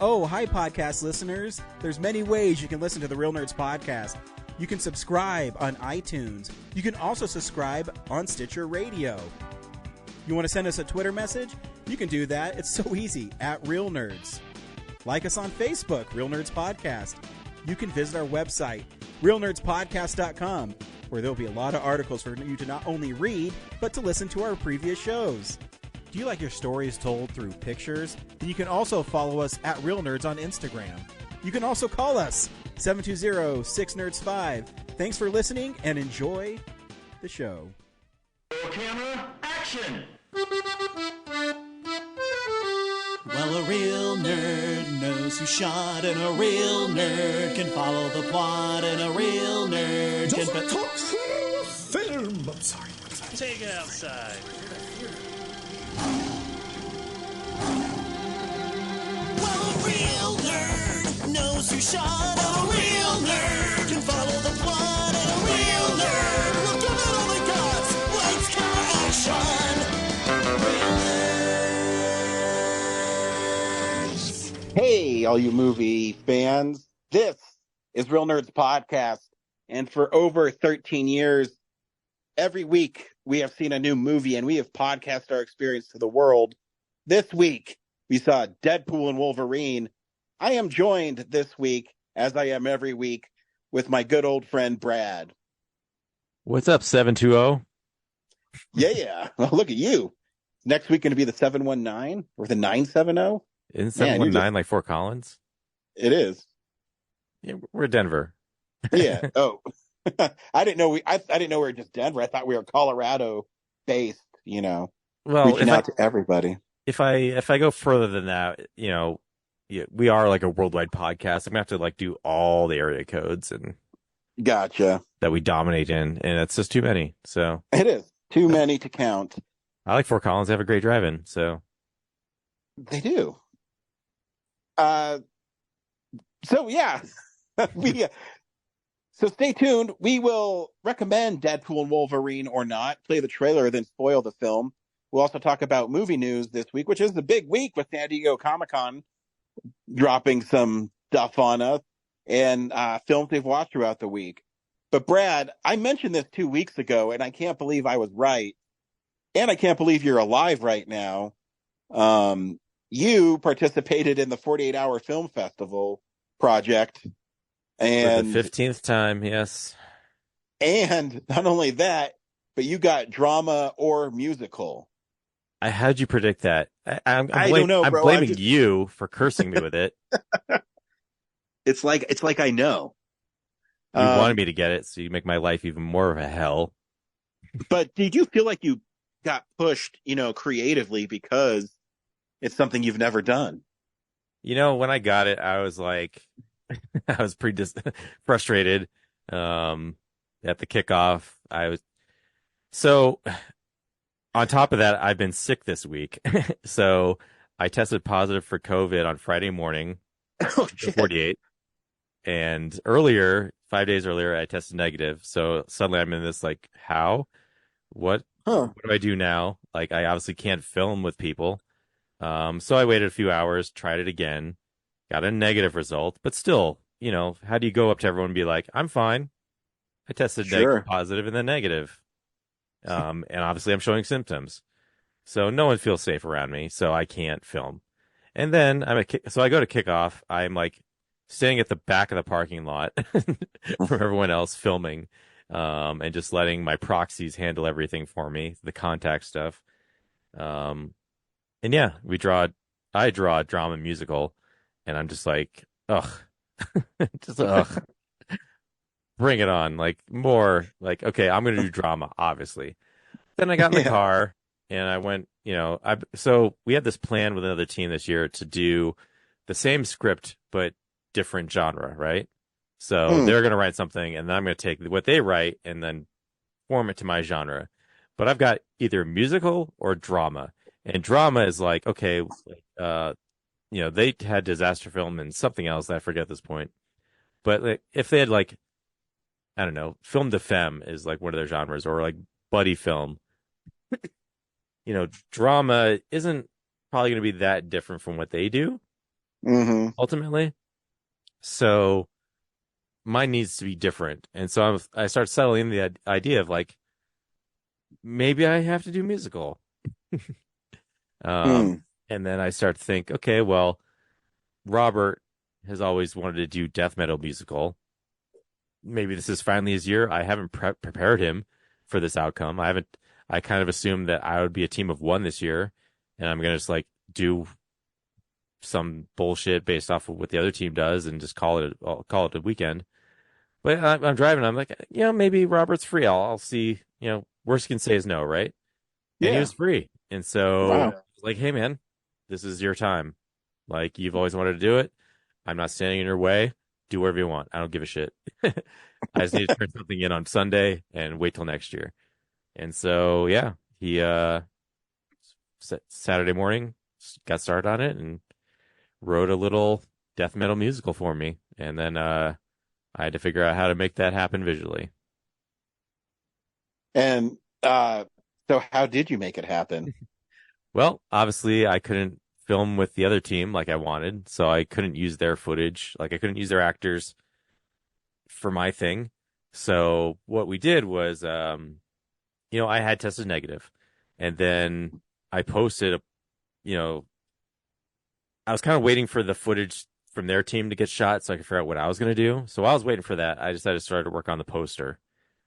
Oh, hi, podcast listeners. There's many ways you can listen to the Real Nerds podcast. You can subscribe on iTunes. You can also subscribe on Stitcher Radio. You want to send us a Twitter message? You can do that. It's so easy, at Real Nerds. Like us on Facebook, Real Nerds Podcast. You can visit our website, realnerdspodcast.com, where there'll be a lot of articles for you to not only read, but to listen to our previous shows. Do you like your stories told through pictures? Then you can also follow us at Real Nerds on Instagram. You can also call us, 720-6nerds5. Thanks for listening and enjoy the show. Camera, action! Well, a real nerd knows who shot, and a real nerd can follow the plot, and a real nerd can... talk film! I'm sorry. Take it outside. Well, a real nerd knows who shot, and a real nerd can follow the plot, and a real nerd will give it all they got. Lights, camera, action! Real nerds. Hey, all you movie fans. This is Real Nerds Podcast. And for over 13 years, every week we have seen a new movie and we have podcast our experience to the world. This week, we saw Deadpool and Wolverine. I am joined this week, as I am every week, with my good old friend Brad. What's up, 720? Yeah. Well, look at you. Next week going to be the 719 or the 970? Isn't 719 like Fort Collins? It is. Yeah, we're Denver. Yeah. Oh, I didn't know I didn't know we were just Denver. I thought we were Colorado based, Well, reaching out to everybody. If I go further than that, we are like a worldwide podcast. I'm gonna have to like do all the area codes and Gotcha. that we dominate in, and it's just too many. So It is too many to count. I like Fort Collins. They have a great drive-in. So They do. So yeah, so stay tuned. We will recommend Deadpool and Wolverine or not, play the trailer, then spoil the film. We'll also talk about movie news this week, which is the big week with San Diego Comic-Con dropping some stuff on us and films they've watched throughout the week. But Brad, I mentioned this 2 weeks ago, and I can't believe I was right. And I can't believe you're alive right now. You participated in the 48-hour film festival project. And for the 15th time, yes. And not only that, but you got drama or musical. How'd you predict that? I don't know, I'm bro. blaming you for cursing me with it. It's like I know. You wanted me to get it, so you make my life even more of a hell. But did you feel like you got pushed, creatively because it's something you've never done? When I got it, I was like, I was pretty frustrated. At the kickoff, so on top of that, I've been sick this week. So I tested positive for COVID on Friday morning, Oh, shit. 48. And earlier, 5 days earlier, I tested negative. So suddenly I'm in this like, what do I do now? Like, I obviously can't film with people. So I waited a few hours, tried it again, got a negative result, but still, how do you go up to everyone and be like, I'm fine. I tested positive and then negative. And obviously I'm showing symptoms. So no one feels safe around me, so I can't film. And then so I go to kickoff. I'm like staying at the back of the parking lot from everyone else filming, and just letting my proxies handle everything for me, the contact stuff. And yeah, I draw a drama musical, and I'm just like, ugh, ugh. Bring it on, like more like, okay, I'm going to do drama, obviously. Then I got in the car and I went, so we had this plan with another team this year to do the same script, but different genre, right? So they're going to write something and then I'm going to take what they write and then form it to my genre. But I've got either musical or drama, and drama is like, okay, they had disaster film and something else. I forget at this point, but like, if they had like, I don't know, film de femme is like one of their genres, or like buddy film. Drama isn't probably going to be that different from what they do. Mm-hmm. ultimately. So mine needs to be different. And so I start settling the idea of like, maybe I have to do musical. Mm. And then I start to think, okay, well, Robert has always wanted to do death metal musical. Maybe this is finally his year. I haven't prepared him for this outcome. I kind of assumed that I would be a team of one this year, and I'm gonna just like do some bullshit based off of what the other team does and just call it a weekend. But I'm driving. I'm like, maybe Robert's free. I'll see. Worst he can say is no, right? And he Yeah. was free, and so Wow. like, hey man, this is your time. Like you've always wanted to do it. I'm not standing in your way. Do whatever you want. I don't give a shit. I just need to turn something in on Sunday and wait till next year. And so yeah, he Saturday morning got started on it and wrote a little death metal musical for me. And then I had to figure out how to make that happen visually. And so how did you make it happen? Well, obviously I couldn't film with the other team like I wanted, so I couldn't use their footage. Like I couldn't use their actors for my thing. So what we did was, I had tested negative, and then I posted, you know, I was kind of waiting for the footage from their team to get shot so I could figure out what I was going to do. So while I was waiting for that, I decided to start to work on the poster.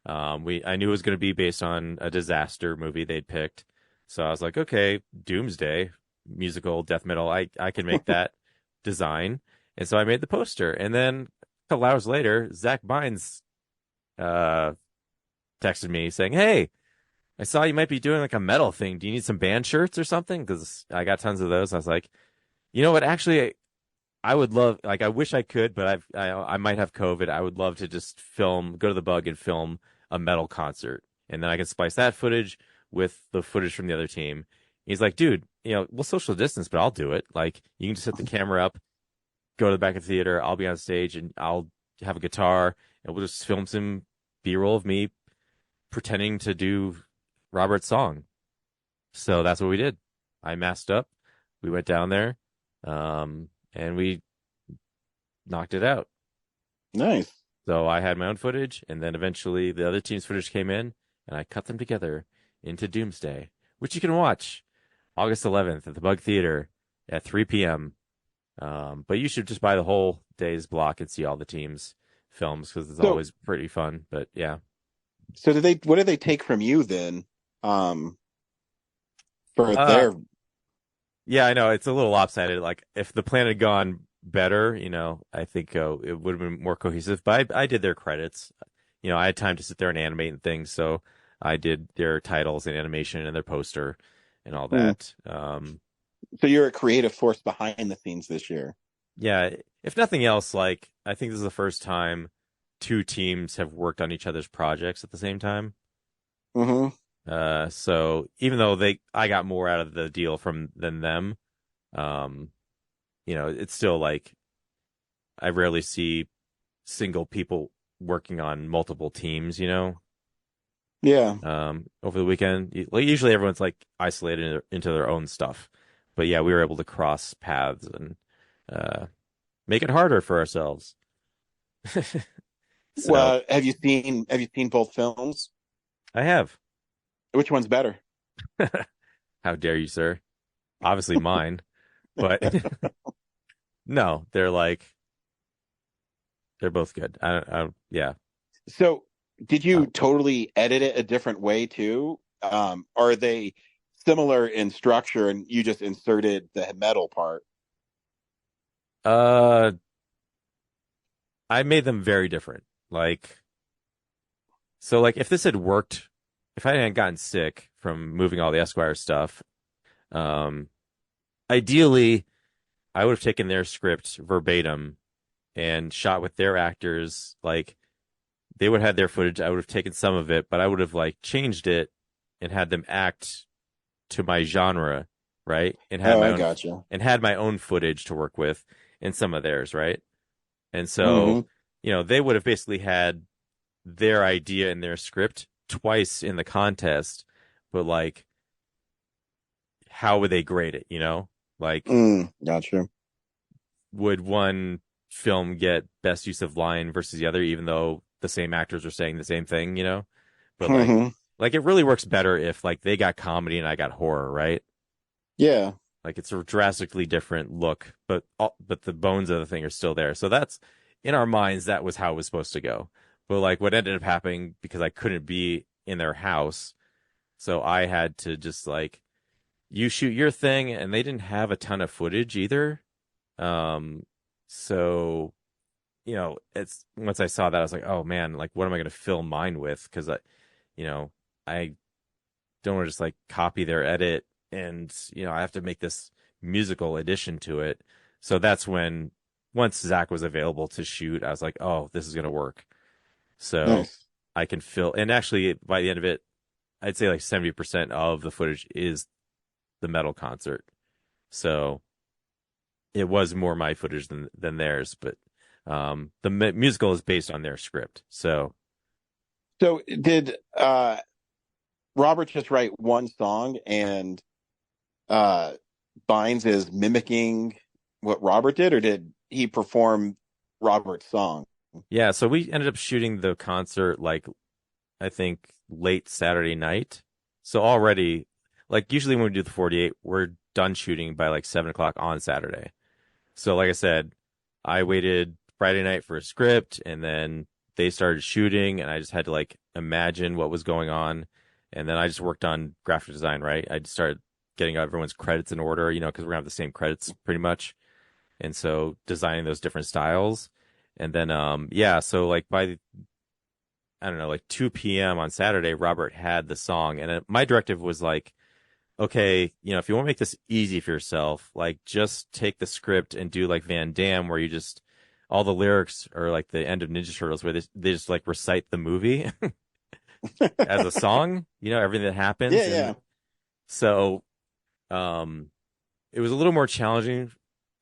I knew it was going to be based on a disaster movie they'd picked. So I was like, okay, Doomsday musical death metal. I can make that design. And so I made the poster. And then a couple hours later, Zach Bynes texted me saying, hey, I saw you might be doing like a metal thing. Do you need some band shirts or something? Because I got tons of those. I was like, you know what? Actually, I would love, like, I wish I could, but I might have COVID. I would love to just go to the Bug and film a metal concert. And then I can splice that footage with the footage from the other team. He's like, dude, we'll social distance, but I'll do it. Like, you can just set the camera up, go to the back of the theater. I'll be on stage and I'll have a guitar and we'll just film some B-roll of me pretending to do Robert's song. So that's what we did. I masked up. We went down there, and we knocked it out. Nice. So I had my own footage, and then eventually the other team's footage came in, and I cut them together into Doomsday, which you can watch August 11th at the Bug Theater at 3 p.m. But you should just buy the whole day's block and see all the teams' films because it's always pretty fun. But yeah. So what did they take from you then? For their. Yeah, I know it's a little lopsided. Like if the plan had gone better, I think it would have been more cohesive. But I did their credits. I had time to sit there and animate and things, so I did their titles and animation and their poster and all that. So you're a creative force behind the scenes this year. Yeah, if nothing else, like I think this is the first time two teams have worked on each other's projects at the same time. Mm-hmm. So even though I got more out of the deal than them, it's still like I rarely see single people working on multiple teams, Yeah. over the weekend. Like usually everyone's like isolated into their own stuff. But yeah, we were able to cross paths and make it harder for ourselves. So, Well, have you seen both films? I have. Which one's better? How dare you, sir? Obviously mine, but no, they're both good. Yeah. So did you totally edit it a different way too? Are they similar in structure and you just inserted the metal part? I made them very different. Like if this had worked, if I hadn't gotten sick from moving all the Esquire stuff, ideally I would have taken their script verbatim and shot with their actors. Like they would have had their footage. I would have taken some of it, but I would have like changed it and had them act to my genre, right? And had my own, gotcha. and had my own footage to work with and some of theirs, right? And so, they would have basically had their idea in their script twice in the contest, but like, how would they grade it? Like, Gotcha. would one film get best use of line versus the other, even though the same actors are saying the same thing, you know? But like it really works better if like they got comedy and I got horror, right? Yeah. Like it's a drastically different look, but the bones of the thing are still there. So that's in our minds, that was how it was supposed to go. But like what ended up happening, because I couldn't be in their house, so I had to just like, you shoot your thing, and they didn't have a ton of footage either. So it's once I saw that, I was like, oh man, like what am I going to film mine with? Because I don't want to just like copy their edit, and I have to make this musical addition to it. So that's when, once Zach was available to shoot, I was like, oh, this is going to work. So Nice. I can fill, and actually by the end of it, I'd say like 70% of the footage is the metal concert. So it was more my footage than theirs, but the musical is based on their script. So did Robert just write one song, and Bynes is mimicking what Robert did, or did he perform Robert's song? yeah, so we ended up shooting the concert like I think late Saturday night. So already, like usually when we do the 48, we're done shooting by like 7 o'clock on Saturday. So like I said, I waited Friday night for a script, and then they started shooting, and I just had to like imagine what was going on. And then I just worked on graphic design, right? I just started getting everyone's credits in order, because we're gonna have the same credits pretty much. And so designing those different styles. And then so like by I don't know, like 2 p.m. on Saturday, Robert had the song, and my directive was like, okay, if you want to make this easy for yourself, like just take the script and do like Van Damme, where you just, all the lyrics are like the end of Ninja Turtles, where they just like recite the movie as a song, everything that happens. Yeah. So, it was a little more challenging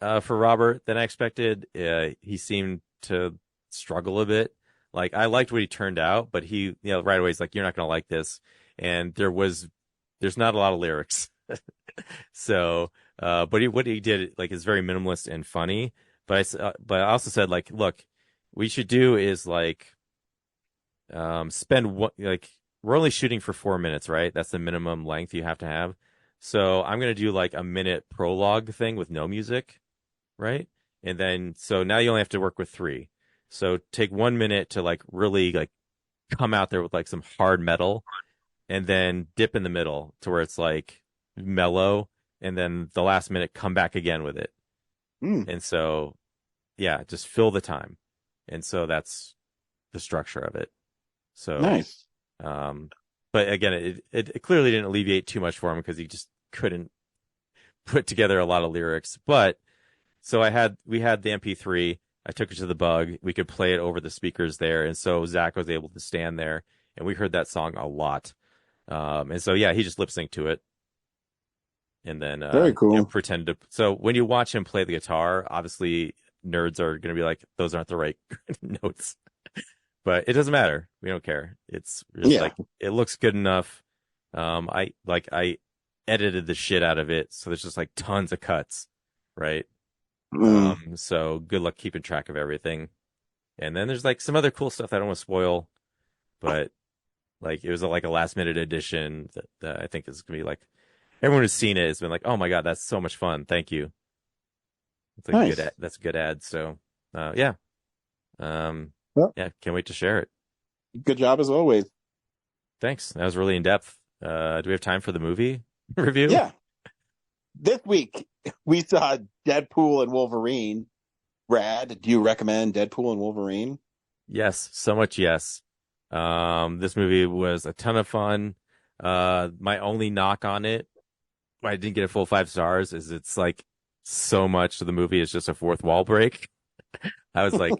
for Robert than I expected. He seemed to struggle a bit. Like I liked what he turned out, but he, right away he's like, "You're not going to like this," and there's not a lot of lyrics. So, but what he did like is very minimalist and funny. But I also said like, look, what you should do is like, spend what, like, we're only shooting for 4 minutes, right? That's the minimum length you have to have. So I'm gonna do like a minute prologue thing with no music, right? And then so now you only have to work with 3. So take 1 minute to like really like come out there with like some hard metal, and then dip in the middle to where it's like mellow, and then the last minute come back again with it. And so yeah, just fill the time. And so that's the structure of it. So nice. But again, it clearly didn't alleviate too much for him, because he just couldn't put together a lot of lyrics. But so we had the MP3. I took it to the Bug. We could play it over the speakers there, and so Zach was able to stand there, and we heard that song a lot. And so yeah, he just lip synced to it, and then very cool. Pretended to. So when you watch him play the guitar, obviously nerds are going to be like, "Those aren't the right notes," but it doesn't matter. We don't care. It's just like it looks good enough. I edited the shit out of it, so there's just like tons of cuts, right? So good luck keeping track of everything. And then there's like some other cool stuff that I don't want to spoil, but like it was like a last minute addition that I think is gonna be like, everyone who's seen it has been like, oh my God, that's so much fun. Thank you. It's like nice. That's a good ad. So yeah. Yeah, can't wait to share it. Good job as always. Thanks. That was really in depth. Do we have time for the movie review? Yeah. This week we saw Deadpool and Wolverine. Rad, do you recommend Deadpool and Wolverine? Yes, so much yes. This movie was a ton of fun. My only knock on it, why I didn't get a full 5 stars, is it's like so much of the movie is just a fourth wall break. I was like,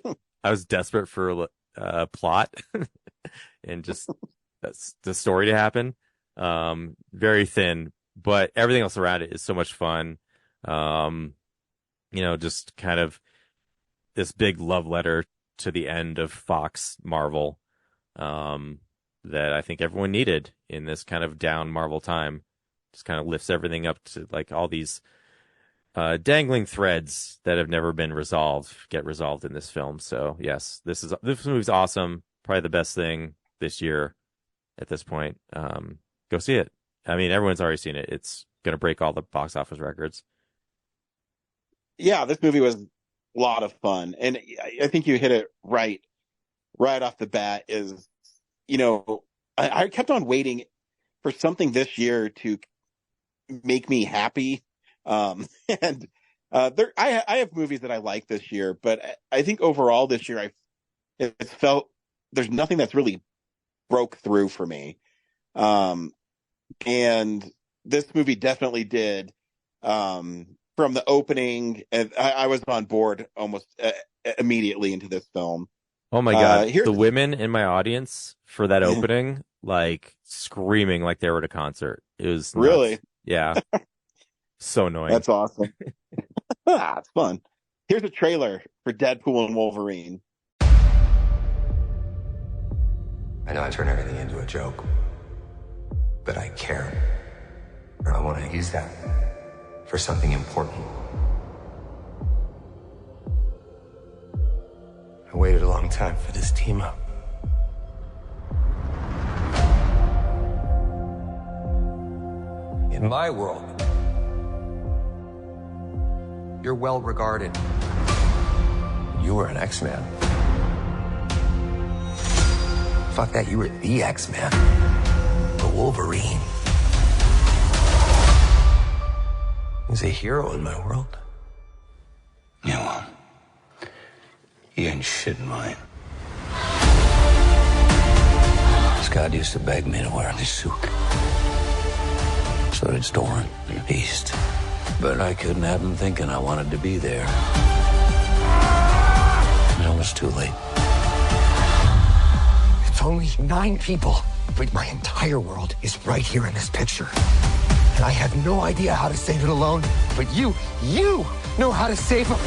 I was desperate for a plot and just the story to happen. Very thin, but everything else around it is so much fun. Just kind of this big love letter to the end of Fox Marvel, that I think everyone needed in this kind of down Marvel time. Just kind of lifts everything up to like all these dangling threads that have never been resolved get resolved in this film. So yes, this movie's awesome. Probably the best thing this year at this point. Go see it. I mean, everyone's already seen it. It's gonna break all the box office records. Yeah, this movie was a lot of fun, and I think you hit it right off the bat. Is I kept on waiting for something this year to make me happy. And I have movies that I like this year, but I think overall this year it's felt there's nothing that's really broke through for me. And this movie definitely did. From the opening, and I was on board almost immediately into this film. Oh my God. The women in my audience for that opening, like screaming like they were at a concert. It was nuts. Really? Yeah. So annoying. That's awesome. It's fun. Here's a trailer for Deadpool and Wolverine. I know I turn everything into a joke, but I care. Or I want to use that for something important. I waited a long time for this team up. In my world, you're well regarded. You were an X-Man. Fuck that, you were the X-Man. The Wolverine. He's a hero in my world. Yeah, well, he ain't shit in mine. Scott used to beg me to wear this suit. So did Storin and Beast. But I couldn't have him thinking I wanted to be there. And it was too late. It's only 9 people, but my entire world is right here in this picture. And I have no idea how to save it alone, but you know how to save them.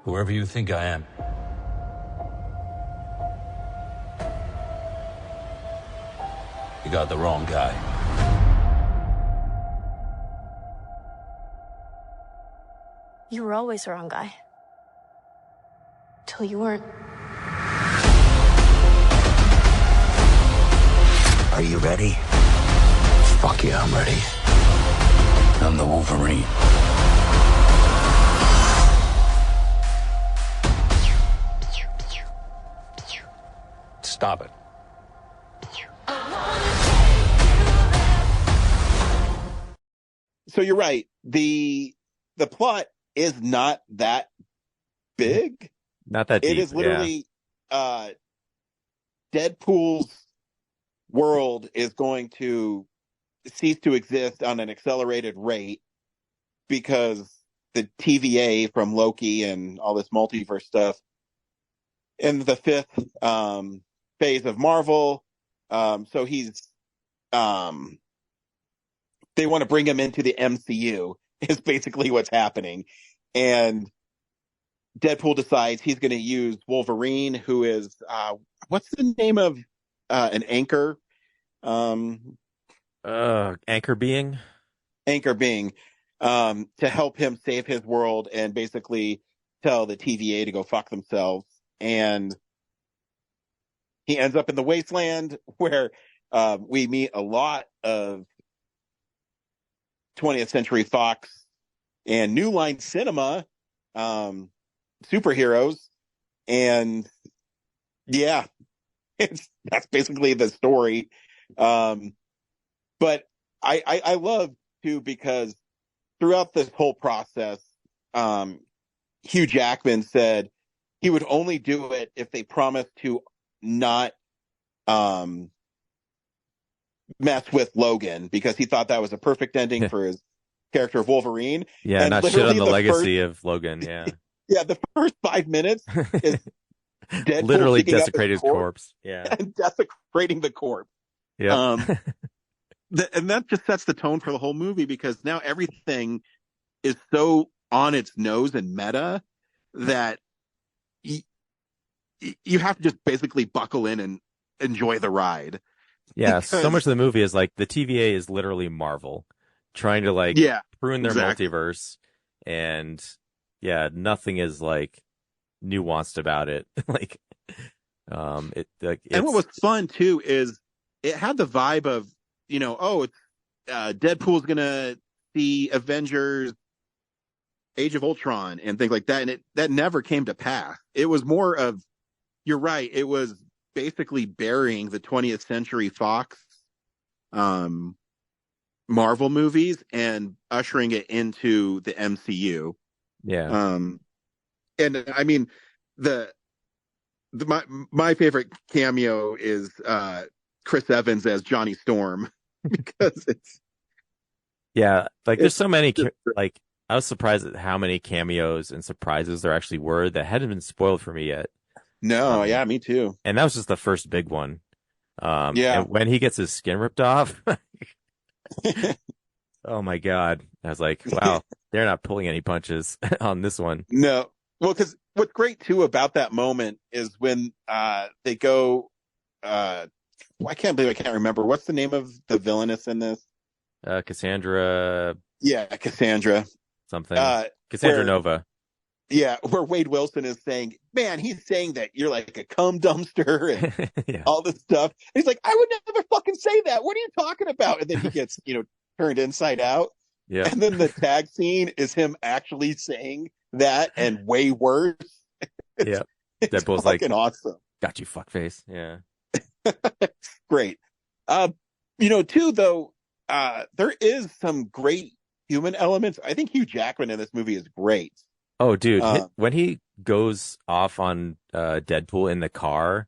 Whoever you think I am, you got the wrong guy. You were always the wrong guy. Till you weren't. Are you ready? Fuck yeah, I'm ready. I'm the Wolverine. Stop it. So you're right. The plot is not that big. Not that deep. It is literally Deadpool's world is going to cease to exist on an accelerated rate because the TVA from Loki and all this multiverse stuff in the 5th phase of Marvel. So he's they want to bring him into the MCU is basically what's happening. And Deadpool decides he's going to use Wolverine, who is what's the name of an anchor? Anchor being to help him save his world and basically tell the TVA to go fuck themselves. And he ends up in the wasteland where we meet a lot of 20th Century Fox and New Line Cinema superheroes. And yeah, that's basically the story. But I love too, because throughout this whole process, Hugh Jackman said he would only do it if they promised to not mess with Logan, because he thought that was a perfect ending for his character of Wolverine. Yeah, and not shit on the legacy of Logan. Yeah. Yeah, the first 5 minutes is Deadpool literally desecrating his corpse. Yeah. And desecrating the corpse. Yeah. And that just sets the tone for the whole movie, because now everything is so on its nose and meta that you have to just basically buckle in and enjoy the ride. Yeah, Because, so much of the movie is like the TVA is literally Marvel trying to like yeah, prune their exactly. multiverse, and yeah, nothing is like nuanced about it. Like, And what it's was fun too is it had the vibe of, it's Deadpool's gonna see Avengers Age of Ultron and things like that, and that never came to pass. It was more of, you're right, it was basically burying the 20th Century Fox um Marvel movies and ushering it into the MCU. yeah. And I mean, the, my favorite cameo is Chris Evans as Johnny Storm because Yeah, like there's it's so many just, like I was surprised at how many cameos and surprises there actually were that hadn't been spoiled for me yet. no, yeah, me too. And that was just the first big one. Yeah. And when he ggets his skin ripped off, oh my God. I was like, wow, they're not pulling any punches on this one. No. Well, because what's great too about that moment is when they go I can't believe I can't remember what's the name of the villainess in this. Cassandra Yeah, Cassandra. something. Cassandra Nova. Yeah, where Wade Wilson is saying, man, he's saying that you're like a cum dumpster and Yeah. all this stuff. And he's like, I would never fucking say that. What are you talking about? And then he gets, turned inside out. Yeah. And then the tag scene is him actually saying that and way worse. Yeah. It's Deadpool's like, fucking awesome. got you, fuckface. Yeah. Great. Too, though, there is some great human elements. I think Hugh Jackman in this movie is great. Oh, dude, when he goes off on Deadpool in the car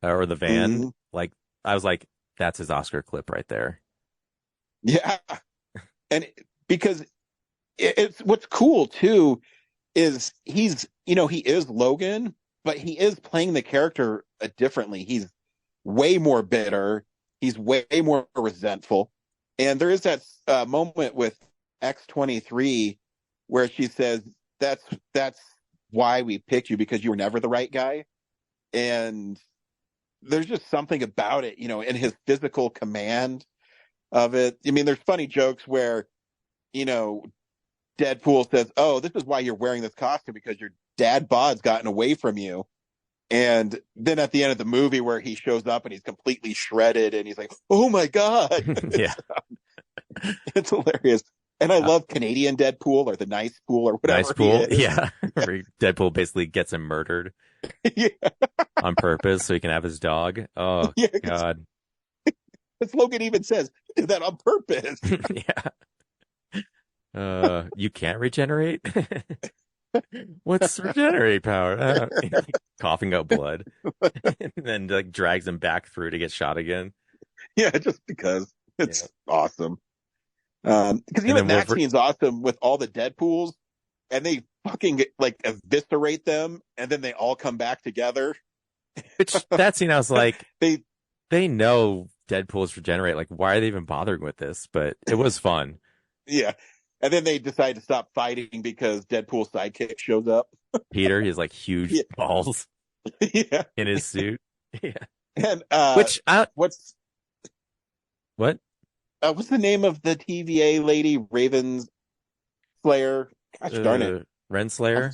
or the van, Mhm. like I was like, that's his Oscar clip right there. Yeah. And because it's what's cool too is he's, he is Logan, but he is playing the character differently. He's way more bitter. He's way more resentful. And there is that moment with X-23 where she says, that's why we picked you, because you were never the right guy. And there's just something about it, in his physical command of it. I mean, there's funny jokes where, Deadpool says, oh, this is why you're wearing this costume, because your dad bod's gotten away from you. And then at the end of the movie where he shows up and he's completely shredded and he's like, oh my God. Yeah. It's hilarious. And I love Canadian Deadpool, or the Nice Pool, or whatever. Nice Pool. Yeah. Where Deadpool basically gets him murdered Yeah. on purpose so he can have his dog. Oh, Yeah, God. Because Logan even says, he did that on purpose. Yeah. You can't regenerate? What's regenerate power? Coughing out blood. And then like drags him back through to get shot again. Yeah, just because. It's awesome. Because And then that scene's awesome with all the Deadpools, and they fucking like eviscerate them, and then they all come back together. Which that scene, I was like, they know Deadpool's regenerate. Like, why are they even bothering with this? But it was fun. Yeah. And then they decide to stop fighting because Deadpool's sidekick shows up. Peter, he has like huge balls Yeah. in his suit. Yeah. And Which what's what? What's the name of the TVA lady? Raven's Slayer. Gosh darn it. Renslayer?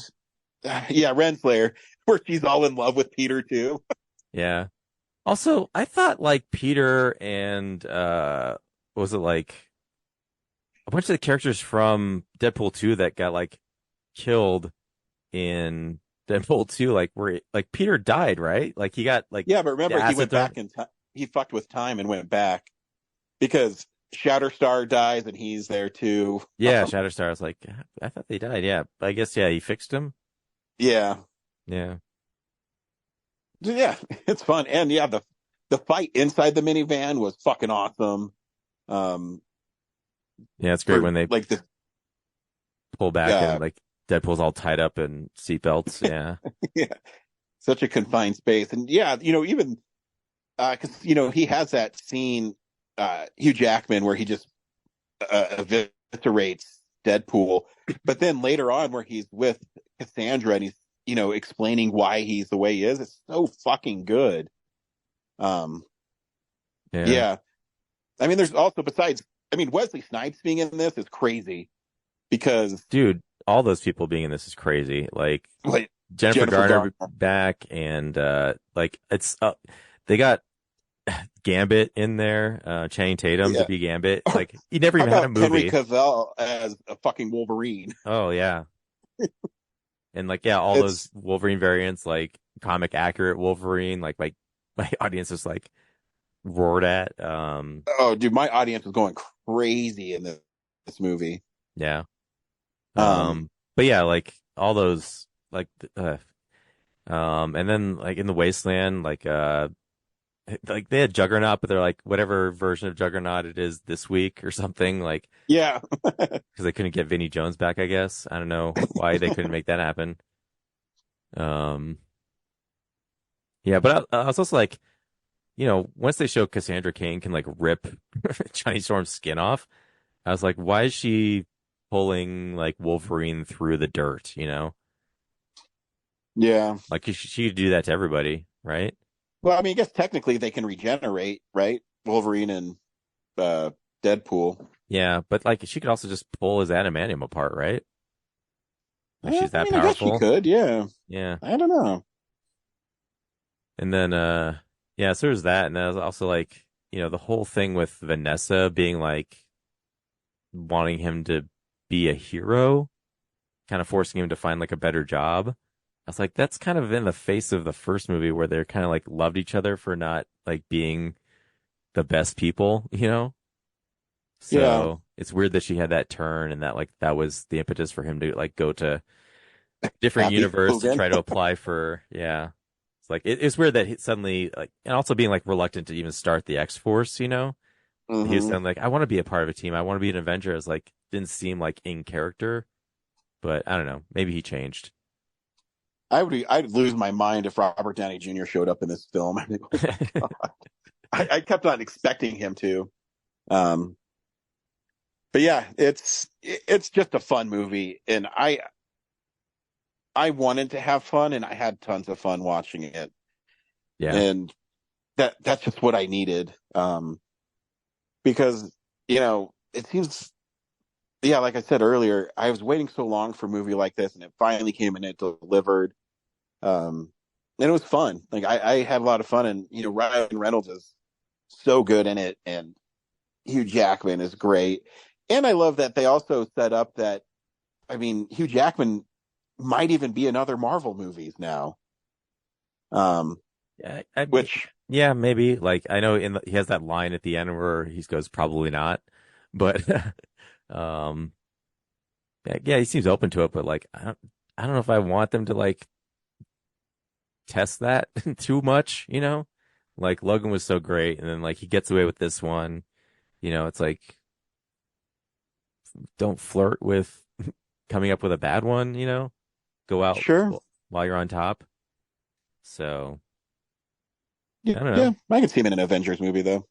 Yeah, Renslayer, where she's all in love with Peter too. Yeah. Also, I thought like Peter and what was it, like a bunch of the characters from Deadpool 2 that got like killed in Deadpool 2, like where like Peter died, right? Like he got like, yeah, but remember he went back in time. He fucked with time and went back because Shatterstar dies and he's there too. Yeah, Shatterstar. I was like, I thought they died. Yeah, I guess he fixed him. Yeah, yeah, it's fun, and yeah, the fight inside the minivan was fucking awesome. Yeah, it's great when they like the pull back and like Deadpool's all tied up in seatbelts. Yeah, yeah, such a confined space, and yeah, even because he has that scene, Hugh Jackman, where he just eviscerates Deadpool, but then later on where he's with Cassandra and he's explaining why he's the way he is. It's so fucking good. Yeah. I mean, there's also Wesley Snipes being in this is crazy because dude, all those people being in this is crazy. Like Jennifer Garner back, and it's they got Gambit in there, Channing Tatum to be Gambit. Like he never even had a movie. Henry Cavill as a fucking Wolverine. Oh yeah, and all those Wolverine variants, like comic accurate Wolverine. Like my audience is like roared at. Oh, dude, my audience was going crazy in this movie. Yeah. But yeah, like all those and then like in the Wasteland, like they had Juggernaut, but they're like whatever version of Juggernaut it is this week or something, like yeah, because they couldn't get Vinnie Jones back, I guess. I don't know why they couldn't make that happen. Yeah, but I was also like, once they show Cassandra Cain can like rip Johnny Storm's skin off, I was like, why is she pulling like Wolverine through the dirt, Yeah. Like she could do that to everybody, right? Well, I mean, I guess technically they can regenerate, right? Wolverine and Deadpool. Yeah, but like she could also just pull his adamantium apart, right? Like she's that powerful. I guess she could, yeah. Yeah. I don't know. And then so there's that, and then also like, the whole thing with Vanessa being like wanting him to be a hero, kind of forcing him to find like a better job. I was like, that's kind of in the face of the first movie where they're kind of like loved each other for not like being the best people, So it's weird that she had that turn and that like that was the impetus for him to like go to a different universe to try to apply for. Yeah. It's like, it's weird that he suddenly like, and also being like reluctant to even start the X-Force, Mm-hmm. He was saying like, I want to be a part of a team. I want to be an Avenger. It's like, didn't seem like in character, but I don't know. Maybe he changed. I'd lose my mind if Robert Downey Jr. showed up in this film. I kept on expecting him to. But yeah, it's just a fun movie, and I wanted to have fun, and I had tons of fun watching it. Yeah, and that's just what I needed. Because it seems, yeah, like I said earlier, I was waiting so long for a movie like this, and it finally came and it delivered. And it was fun. Like I had a lot of fun, and Ryan Reynolds is so good in it, and Hugh Jackman is great. And I love that they also set up that, Hugh Jackman might even be in other Marvel movies now. Yeah, maybe. Like I know he has that line at the end where he goes, "Probably not," but yeah, he seems open to it. But like, I don't know if I want them to like test that too much. Like Logan was so great, and then like he gets away with this one. It's like, don't flirt with coming up with a bad one. Go out while you're on top. So. I don't know. Yeah, I can see him in an Avengers movie, though.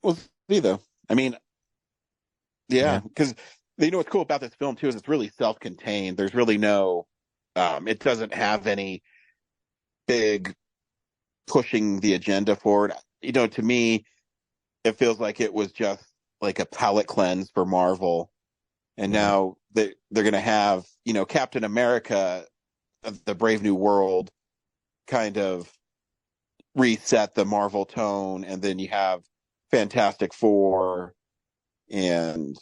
We'll see, though. Yeah, because what's cool about this film, too, is it's really self-contained. There's really no, it doesn't have any big pushing the agenda forward. To me, it feels like it was just like a palate cleanse for Marvel. And now they're going to have, Captain America, the Brave New World, kind of reset the Marvel tone, and then you have Fantastic Four and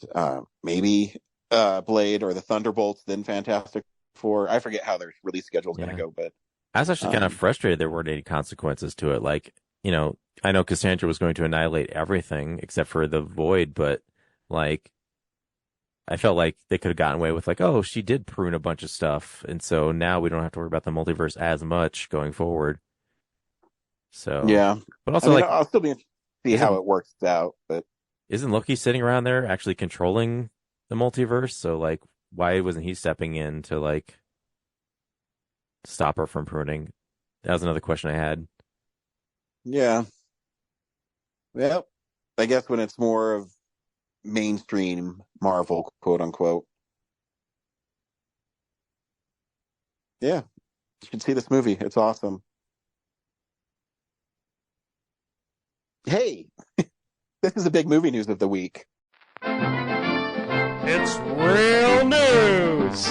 maybe Blade or the Thunderbolts, then Fantastic Four. I forget how their release schedule is going to go, but I was actually kind of frustrated there weren't any consequences to it. Like, I know Cassandra was going to annihilate everything except for the Void, but like I felt like they could have gotten away with like, oh, she did prune a bunch of stuff, and so now we don't have to worry about the multiverse as much going forward. So yeah, but also I'll still be interested to see how it works out. But isn't Loki sitting around there actually controlling the multiverse? So like, why wasn't he stepping in to like stop her from pruning? That was another question I had. Yeah, well, I guess when it's more of mainstream Marvel, quote unquote. Yeah, you should see this movie. It's awesome. Hey, this is a big movie news of the week. It's real news.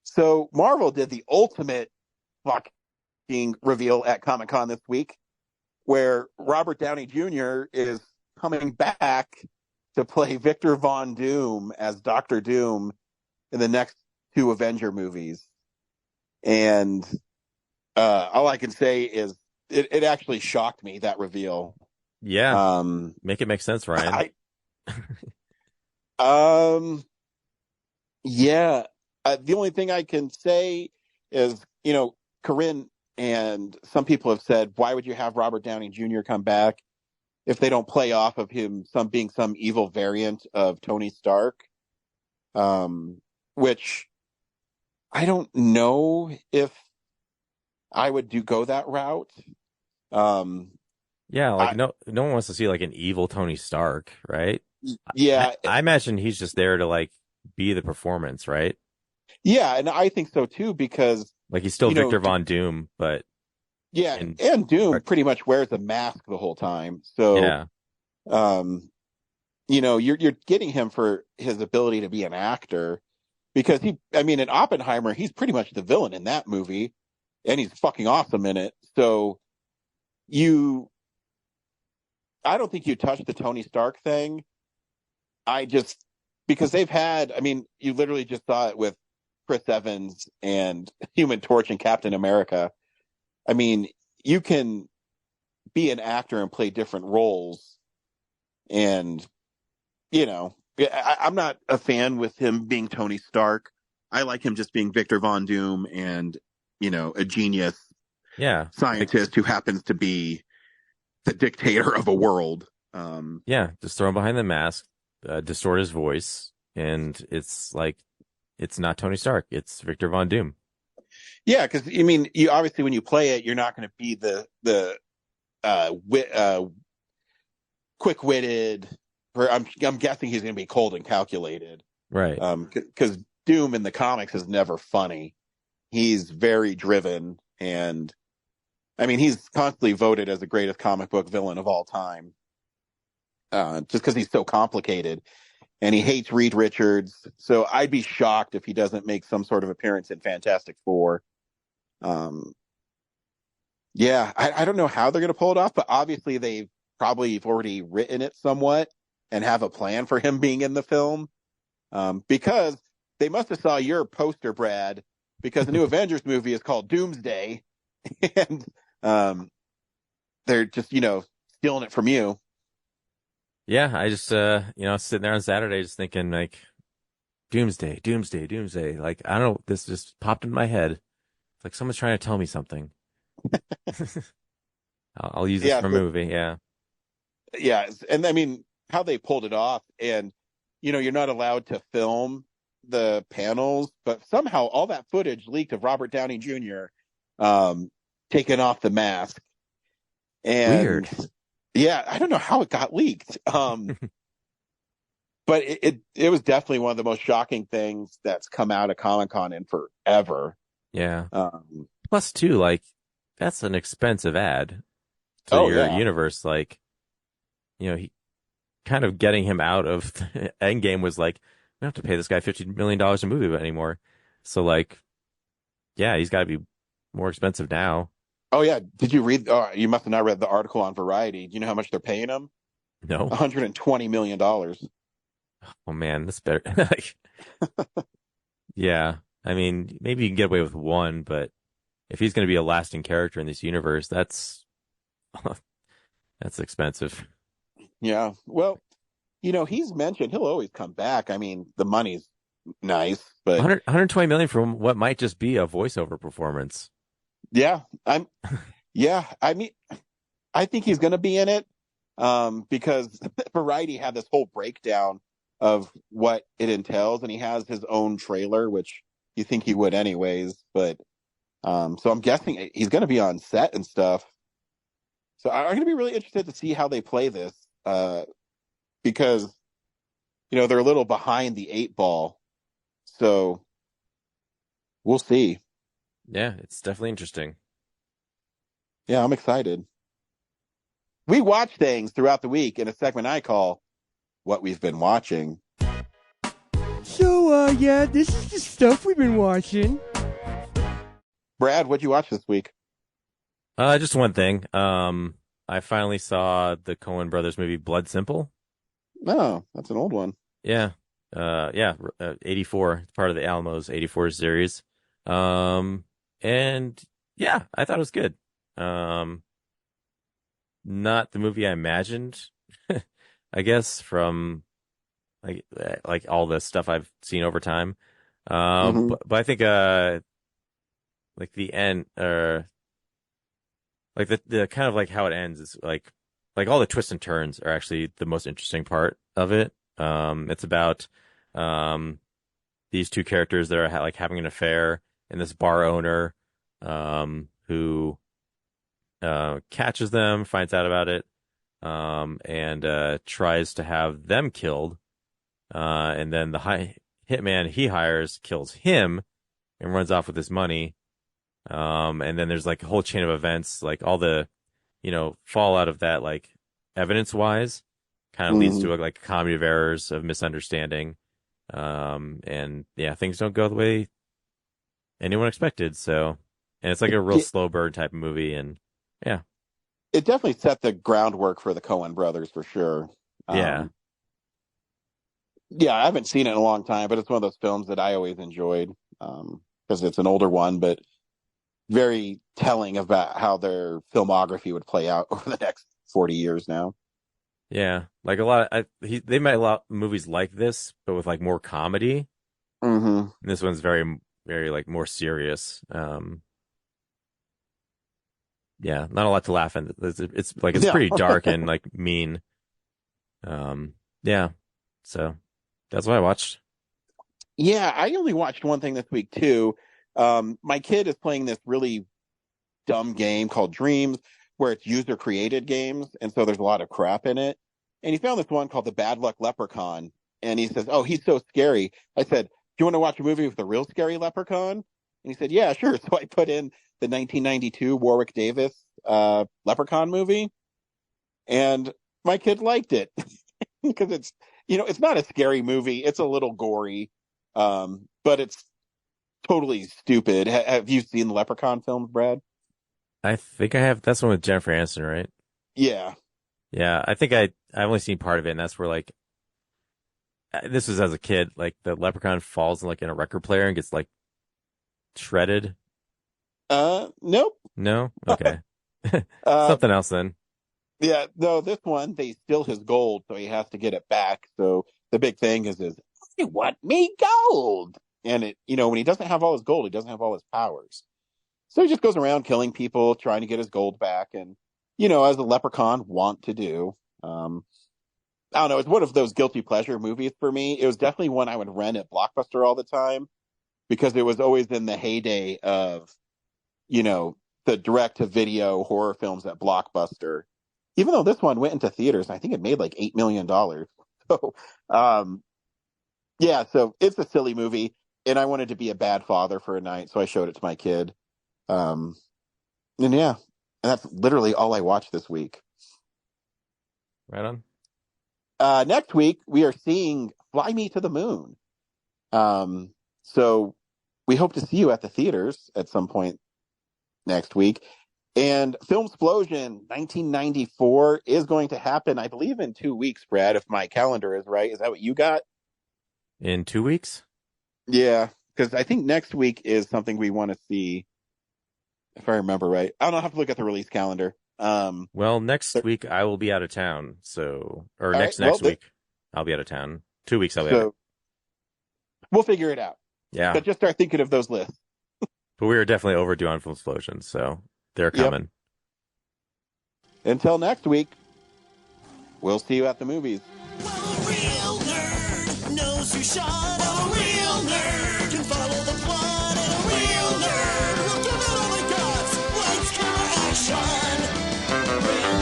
So Marvel did the ultimate fucking reveal at Comic-Con this week, where Robert Downey Jr. is coming back to play Victor Von Doom as Doctor Doom in the next 2 Avenger movies. And all I can say is it actually shocked me, that reveal. Yeah. Make it make sense, Ryan. Yeah. The only thing I can say is, Corinne and some people have said, why would you have Robert Downey Jr. come back if they don't play off of him being some evil variant of Tony Stark? Which I don't know if I would go that route. Yeah, like no one wants to see like an evil Tony Stark, right? Yeah. I imagine he's just there to like be the performance, right? Yeah, and I think so too, because like he's still Victor Von Doom, but yeah, and Doom pretty much wears a mask the whole time. So yeah. You're getting him for his ability to be an actor, because in Oppenheimer, he's pretty much the villain in that movie, and he's fucking awesome in it. So I don't think you touch the Tony Stark thing. Because they've had, you literally just saw it with Chris Evans and Human Torch and Captain America. You can be an actor and play different roles. And, I'm not a fan with him being Tony Stark. I like him just being Victor Von Doom and, a genius scientist who happens to be the dictator of a world. Just throw him behind the mask, distort his voice, and it's like, it's not Tony Stark. It's Victor Von Doom. Yeah, because you obviously, when you play it, you're not going to be the quick-witted. I'm guessing he's going to be cold and calculated, right? Because Doom in the comics is never funny. He's very driven, and he's constantly voted as the greatest comic book villain of all time. Just because he's so complicated. And he hates Reed Richards. So I'd be shocked if he doesn't make some sort of appearance in Fantastic Four. I don't know how they're going to pull it off, but obviously they've probably already written it somewhat and have a plan for him being in the film. Because they must have saw your poster, Brad, because the new Avengers movie is called Doomsday. And they're just, stealing it from you. Yeah, I just, sitting there on Saturday just thinking, like, Doomsday. Like, I don't know, this just popped in my head. It's like someone's trying to tell me something. I'll use this for a movie, yeah. Yeah, and how they pulled it off, and, you're not allowed to film the panels, but somehow all that footage leaked of Robert Downey Jr. Taking off the mask. And weird. Yeah, I don't know how it got leaked. But it was definitely one of the most shocking things that's come out of Comic-Con in forever. Yeah. Plus, too, like, that's an expensive ad to your universe. Like, he kind of getting him out of Endgame was like, we don't have to pay this guy $50 million a movie anymore. So, like, yeah, he's got to be more expensive now. Oh, yeah. Did you read? You must have not read the article on Variety. Do you know how much they're paying him? No. $120 million. Oh, man, that's better. Yeah. Maybe you can get away with one, but if he's going to be a lasting character in this universe, that's expensive. Yeah. Well, he's mentioned he'll always come back. The money's nice, but 120 million for what might just be a voiceover performance. Yeah, I think he's going to be in it, because Variety had this whole breakdown of what it entails, and he has his own trailer, which you think he would anyways. But so I'm guessing he's going to be on set and stuff. So I'm going to be really interested to see how they play this, because they're a little behind the 8 ball. So we'll see. Yeah, it's definitely interesting. Yeah, I'm excited. We watch things throughout the week in a segment I call What We've Been Watching. So, this is the stuff we've been watching. Brad, what'd you watch this week? Just one thing. I finally saw the Coen Brothers movie Blood Simple. Oh, that's an old one. Yeah. 84. It's part of the Alamos 84 series. And yeah, I thought it was good. Not the movie I imagined, I guess, from like all the stuff I've seen over time. But I think like the end, or like the kind of like how it ends is like all the twists and turns are actually the most interesting part of it. It's about these two characters that are like having an affair, and this bar owner who catches them, finds out about it, and tries to have them killed. And then the hitman he hires kills him and runs off with his money. And then there's like a whole chain of events, like all the, fallout of that, like evidence wise, kind of leads to a comedy of errors of misunderstanding. And yeah, things don't go the way anyone expected. So, and it's like a real slow burn type of movie. And yeah, it definitely set the groundwork for the Coen brothers for sure. Yeah. Yeah, I haven't seen it in a long time, but it's one of those films that I always enjoyed because it's an older one, but very telling about how their filmography would play out over the next 40 years now. Yeah, like a lot of, they made a lot of movies like this, but with like more comedy. Mm-hmm. This one's very, very like more serious. Yeah, not a lot to laugh at. It's pretty dark and like mean. Yeah, so that's what I watched. Yeah, I only watched one thing this week too. My kid is playing this really dumb game called Dreams, where it's user created games, and so there's a lot of crap in it. And he found this one called The Bad Luck Leprechaun, and he says, "Oh, he's so scary." I said, "Do you want to watch a movie with a real scary leprechaun?" And he said, "Yeah, sure." So I put in the 1992 Warwick Davis Leprechaun movie, and my kid liked it because it's it's not a scary movie. It's a little gory, but it's totally stupid. Have you seen the Leprechaun films, Brad? I think I have. That's one with Jennifer Aniston, right? Yeah. Yeah, I think I've only seen part of it, and that's where like this was as a kid, like the leprechaun falls in a record player and gets like shredded. Nope. No? Okay. Something else then. Yeah, no, this one they steal his gold, so he has to get it back. So the big thing is I want me gold. And it when he doesn't have all his gold, he doesn't have all his powers. So he just goes around killing people, trying to get his gold back, and as a leprechaun want to do. I don't know, it's one of those guilty pleasure movies for me. It was definitely one I would rent at Blockbuster all the time because it was always in the heyday of, the direct to video horror films at Blockbuster. Even though this one went into theaters, I think it made like $8 million. So, yeah, so it's a silly movie, and I wanted to be a bad father for a night, so I showed it to my kid. And yeah, and that's literally all I watched this week. Right on. Next week, we are seeing Fly Me to the Moon. So we hope to see you at the theaters at some point next week. And Filmsplosion 1994 is going to happen, I believe, in 2 weeks, Brad, if my calendar is right. Is that what you got? In 2 weeks? Yeah, because I think next week is something we want to see, if I remember right. I don't have to look at the release calendar. Well, next week I will be out of town, next week I'll be out of town. 2 weeks I'll be out. We'll figure it out. Yeah. But just start thinking of those lists. But we are definitely overdue on Filmsplosion, so they're coming. Yep. Until next week, we'll see you at the movies. Well, a real nerd knows who shot. A real nerd can follow the plot. And a real nerd will give it all they got. Lights, camera, action. Real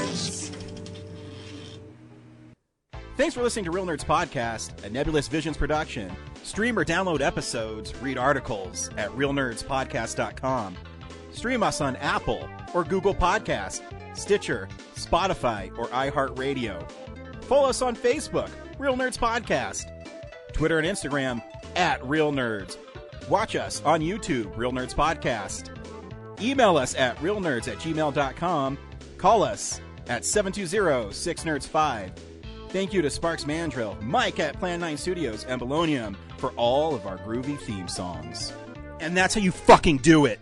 nerds. Thanks for listening to Real Nerds Podcast, a Nebulous Visions production. Stream or download episodes, read articles at realnerdspodcast.com. Stream us on Apple or Google Podcast, Stitcher, Spotify, or iHeartRadio. Follow us on Facebook, Real Nerds Podcast. Twitter and Instagram, @Real Nerds. Watch us on YouTube, Real Nerds Podcast. Email us at realnerds@gmail.com. Call us at 720-6nerds5. Thank you to Sparks Mandrill, Mike at Plan 9 Studios, and Bolognium for all of our groovy theme songs. And that's how you fucking do it.